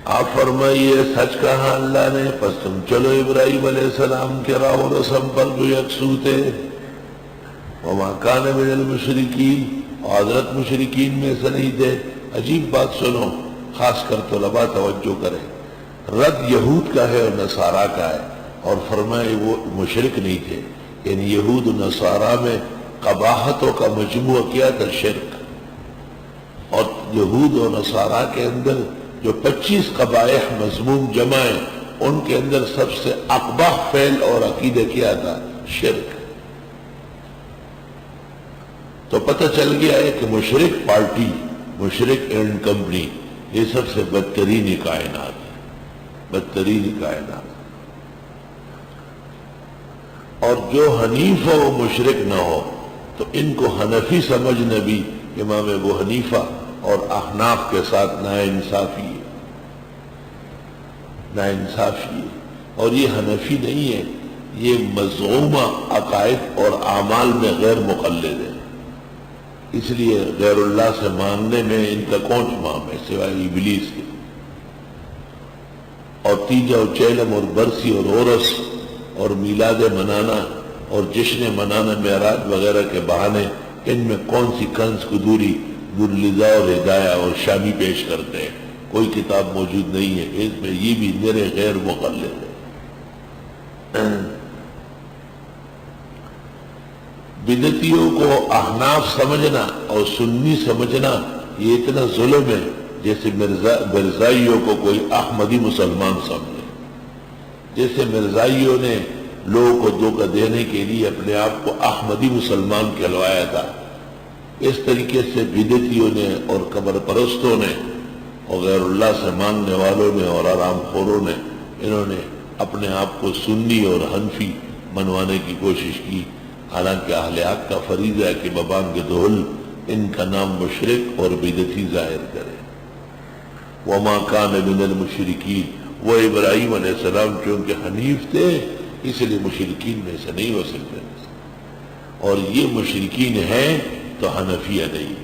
آپ فرمائیے سچ کہا اللہ نے، پس تم چلو ابراہیم علیہ السلام کے راہ و رسم پر جو یکسو تھے۔ وما کان من المشرکین، اور حضرت مشرکین میں سے نہیں تھے۔ عجیب بات سنو، خاص کر طلباء توجہ کریں، رد یہود کا ہے اور نصارہ کا ہے، اور فرمائے وہ مشرک نہیں تھے، یعنی یہود و نصارہ میں قباحتوں کا مجموعہ کیا تھا شرک، اور یہود و نصارہ کے اندر جو 25 قبائح مذموم جمع ہیں، ان کے اندر سب سے اقباح فعل اور عقیدہ کیا تھا؟ شرک۔ تو پتہ چل گیا ہے کہ مشرک پارٹی، مشرک اینڈ کمپنی، یہ سب سے بدترین کائنات ہے، بدترین کائنات۔ اور جو حنیف ہو وہ مشرک نہ ہو، تو ان کو حنفی سمجھنا بھی امام ابو حنیفہ اور احناف کے ساتھ ناانصافی ہے، ناانصافی ہے۔ اور یہ حنفی نہیں ہے، یہ مزعومہ عقائد اور اعمال میں غیر مقلد ہے، اس لیے غیر اللہ سے مانگنے میں ان کا کون امام ہے سوائے ابلیس کے۔ اور تیجا و چیلم اور برسی اور عرس اور میلاد منانا اور جشن منانا معراج وغیرہ کے بہانے، ان میں کون سی کنز قدوری گلزا اور ہدایہ اور شامی پیش کرتے ہیں؟ کوئی کتاب موجود نہیں ہے اس میں، یہ بھی میرے غیر مقلد ہے۔ بدعتیوں کو احناف سمجھنا اور سنی سمجھنا یہ اتنا ظلم ہے جیسے مرزائیوں کو کوئی احمدی مسلمان سمجھے۔ جیسے مرزائیوں نے لوگوں کو دھوکہ دینے کے لیے اپنے آپ کو احمدی مسلمان کہلوایا تھا، اس طریقے سے بدعتیوں نے اور قبر پرستوں نے اور غیر اللہ سے مانگنے والوں نے اور آرام خوروں نے، انہوں نے اپنے آپ کو سنی اور حنفی منوانے کی کوشش کی، حالانکہ اہل حق کا فریضہ ہے کہ ببانگ دہل ان کا نام مشرک اور بدعتی ظاہر کرے۔ وما کان من المشرکین، وہ ابراہیم علیہ السلام چونکہ حنیف تھے اس لیے مشرکین میں سے نہیں ہو سکتے، اور یہ مشرکین ہیں تو حنفیہ نہیں۔